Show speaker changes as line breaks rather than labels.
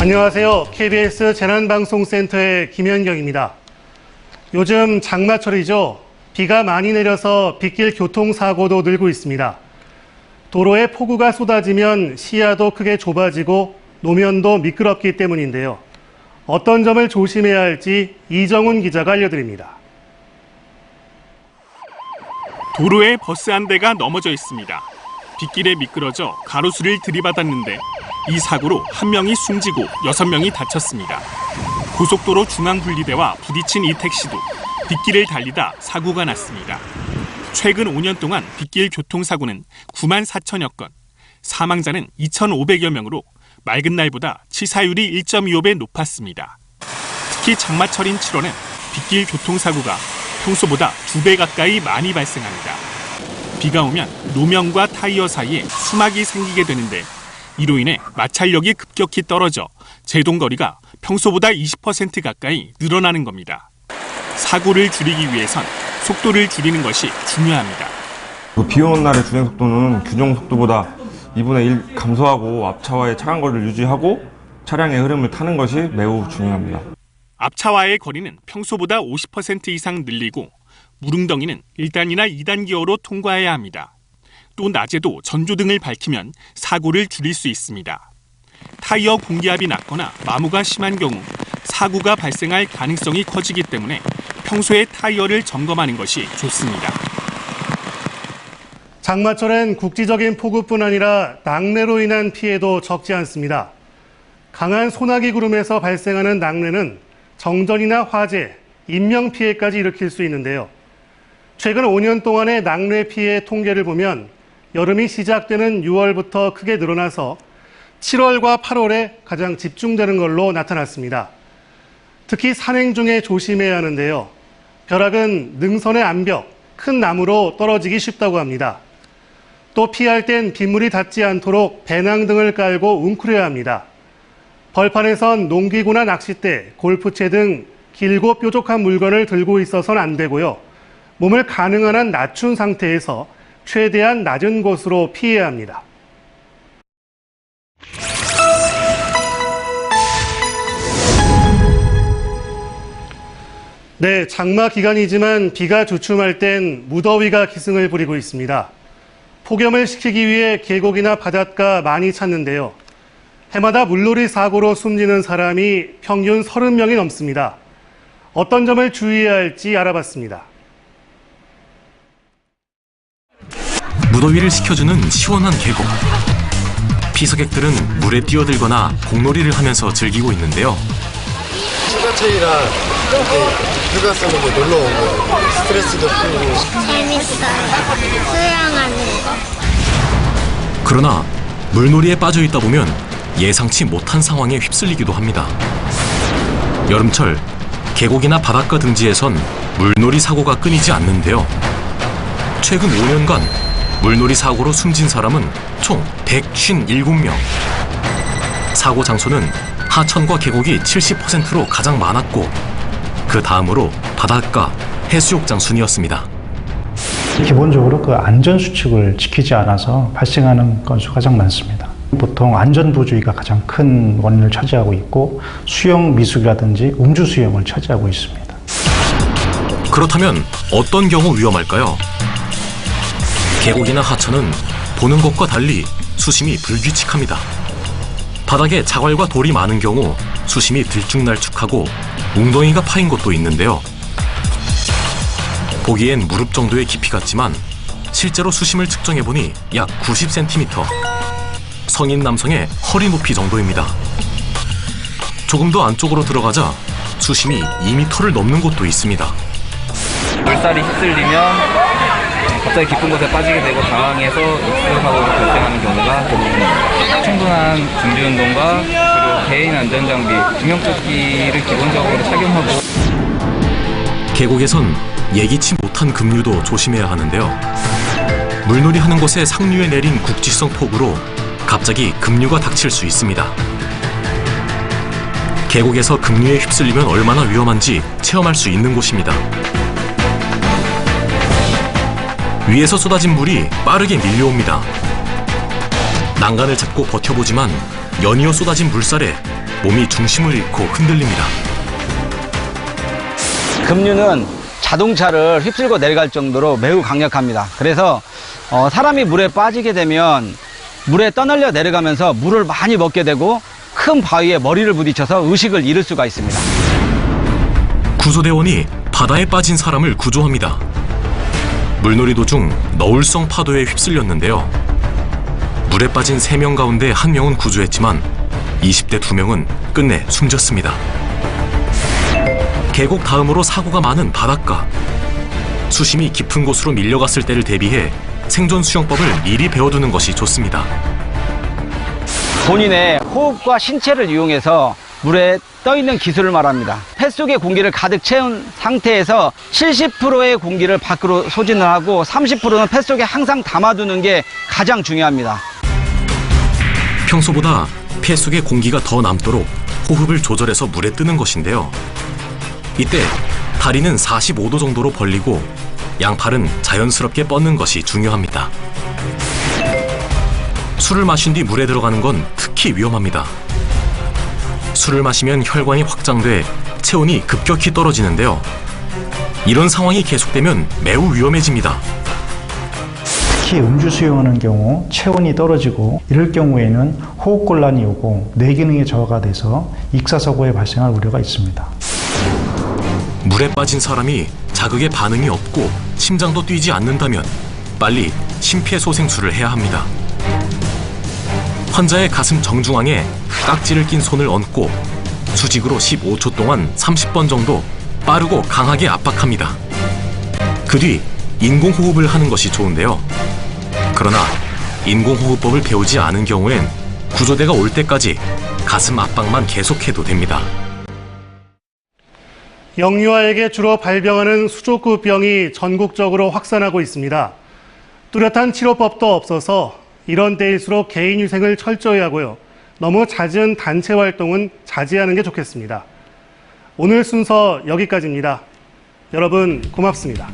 안녕하세요. KBS 재난방송센터의 김현경입니다. 요즘 장마철이죠. 비가 많이 내려서 빗길 교통사고도 늘고 있습니다. 도로에 폭우가 쏟아지면 시야도 크게 좁아지고 노면도 미끄럽기 때문인데요. 어떤 점을 조심해야 할지 이정훈 기자가 알려드립니다.
도로에 버스 한 대가 넘어져 있습니다. 빗길에 미끄러져 가로수를 들이받았는데 이 사고로 한 명이 숨지고 6명이 다쳤습니다. 고속도로 중앙분리대와 부딪힌 이 택시도 빗길을 달리다 사고가 났습니다. 최근 5년 동안 빗길 교통사고는 9만 4천여 건, 사망자는 2,500여 명으로 맑은 날보다 치사율이 1.25배 높았습니다. 특히 장마철인 7월엔 빗길 교통사고가 평소보다 2배 가까이 많이 발생합니다. 비가 오면 노면과 타이어 사이에 수막이 생기게 되는데 이로 인해 마찰력이 급격히 떨어져 제동거리가 평소보다 20% 가까이 늘어나는 겁니다. 사고를 줄이기 위해선 속도를 줄이는 것이 중요합니다.
비 오는 날의 주행 속도는 규정 속도보다 2분의 1 감소하고 앞차와의 차간 거리를 유지하고 차량의 흐름을 타는 것이 매우 중요합니다.
앞차와의 거리는 평소보다 50% 이상 늘리고 무릉덩이는 1단이나 2단 기어로 통과해야 합니다. 또 낮에도 전조등을 밝히면 사고를 줄일 수 있습니다. 타이어 공기압이 낮거나 마모가 심한 경우 사고가 발생할 가능성이 커지기 때문에 평소에 타이어를 점검하는 것이 좋습니다.
장마철엔 국지적인 폭우뿐 아니라 낙뢰로 인한 피해도 적지 않습니다. 강한 소나기 구름에서 발생하는 낙뢰는 정전이나 화재, 인명피해까지 일으킬 수 있는데요. 최근 5년 동안의 낙뢰 피해 통계를 보면 여름이 시작되는 6월부터 크게 늘어나서 7월과 8월에 가장 집중되는 걸로 나타났습니다. 특히 산행 중에 조심해야 하는데요. 벼락은 능선의 암벽, 큰 나무로 떨어지기 쉽다고 합니다. 또 피할 땐 빗물이 닿지 않도록 배낭 등을 깔고 웅크려야 합니다. 벌판에선 농기구나 낚싯대, 골프채 등 길고 뾰족한 물건을 들고 있어서는 안 되고요. 몸을 가능한 한 낮춘 상태에서 최대한 낮은 곳으로 피해야 합니다. 네, 장마 기간이지만 비가 주춤할 땐 무더위가 기승을 부리고 있습니다. 폭염을 식히기 위해 계곡이나 바닷가 많이 찾는데요. 해마다 물놀이 사고로 숨지는 사람이 평균 30명이 넘습니다. 어떤 점을 주의해야 할지 알아봤습니다.
무더위를 식혀주는 시원한 계곡. 피서객들은 물에 뛰어들거나 공놀이를 하면서 즐기고 있는데요.
휴가철이라 휴가 쓰는 거 놀러 오고 스트레스도 풀고
재밌어요. 수영하는 거.
그러나 물놀이에 빠져 있다 보면 예상치 못한 상황에 휩쓸리기도 합니다. 여름철 계곡이나 바닷가 등지에선 물놀이 사고가 끊이지 않는데요. 최근 5년간 물놀이 사고로 숨진 사람은 총 157명. 사고 장소는 하천과 계곡이 70%로 가장 많았고 그 다음으로 바닷가, 해수욕장 순이었습니다.
기본적으로 그 안전수칙을 지키지 않아서 발생하는 건수가 가장 많습니다. 보통 안전부주의가 가장 큰 원인을 차지하고 있고 수영 미숙이라든지 음주수영을 차지하고 있습니다.
그렇다면 어떤 경우 위험할까요? 계곡이나 하천은 보는 것과 달리 수심이 불규칙합니다. 바닥에 자갈과 돌이 많은 경우 수심이 들쭉날쭉하고 웅덩이가 파인 곳도 있는데요. 보기엔 무릎 정도의 깊이 같지만 실제로 수심을 측정해보니 약 90cm, 성인 남성의 허리 높이 정도입니다. 조금 더 안쪽으로 들어가자 수심이 2m를 넘는 곳도 있습니다.
물살이 휩쓸리면 갑자기 깊은 곳에 빠지게 되고 당황해서 익숙한 사고가 발생하는 경우가 대부분입니다. 충분한 준비운동과 그리고 개인 안전장비, 구명조끼를 기본적으로 착용하고
계곡에선 예기치 못한 급류도 조심해야 하는데요. 물놀이 하는 곳에 상류에 내린 국지성 폭우로 갑자기 급류가 닥칠 수 있습니다. 계곡에서 급류에 휩쓸리면 얼마나 위험한지 체험할 수 있는 곳입니다. 위에서 쏟아진 물이 빠르게 밀려옵니다. 난간을 잡고 버텨보지만 연이어 쏟아진 물살에 몸이 중심을 잃고 흔들립니다.
급류는 자동차를 휩쓸고 내려갈 정도로 매우 강력합니다. 그래서 사람이 물에 빠지게 되면 물에 떠날려 내려가면서 물을 많이 먹게 되고 큰 바위에 머리를 부딪혀서 의식을 잃을 수가 있습니다.
구조대원이 바다에 빠진 사람을 구조합니다. 물놀이 도중 너울성 파도에 휩쓸렸는데요. 물에 빠진 3명 가운데 1명은 구조했지만 20대 2명은 끝내 숨졌습니다. 계곡 다음으로 사고가 많은 바닷가. 수심이 깊은 곳으로 밀려갔을 때를 대비해 생존 수영법을 미리 배워두는 것이 좋습니다.
본인의 호흡과 신체를 이용해서 물에 떠있는 기술을 말합니다. 폐 속에 공기를 가득 채운 상태에서 70%의 공기를 밖으로 소진을 하고 30%는 폐 속에 항상 담아두는 게 가장 중요합니다.
평소보다 폐 속에 공기가 더 남도록 호흡을 조절해서 물에 뜨는 것인데요. 이때 다리는 45도 정도로 벌리고 양팔은 자연스럽게 뻗는 것이 중요합니다. 술을 마신 뒤 물에 들어가는 건 특히 위험합니다. 술을 마시면 혈관이 확장돼 체온이 급격히 떨어지는데요. 이런 상황이 계속되면 매우 위험해집니다.
특히 음주 수영하는 경우 체온이 떨어지고 이럴 경우에는 호흡곤란이 오고 뇌기능이 저하가 돼서 익사사고에 발생할 우려가 있습니다.
물에 빠진 사람이 자극에 반응이 없고 심장도 뛰지 않는다면 빨리 심폐소생술을 해야 합니다. 환자의 가슴 정중앙에 깍지를 낀 손을 얹고 수직으로 15초 동안 30번 정도 빠르고 강하게 압박합니다. 그 뒤 인공호흡을 하는 것이 좋은데요. 그러나 인공호흡법을 배우지 않은 경우엔 구조대가 올 때까지 가슴 압박만 계속해도 됩니다.
영유아에게 주로 발병하는 수족구병이 전국적으로 확산하고 있습니다. 뚜렷한 치료법도 없어서 이런 때일수록 개인위생을 철저히 하고요. 너무 잦은 단체 활동은 자제하는 게 좋겠습니다. 오늘 순서 여기까지입니다. 여러분 고맙습니다.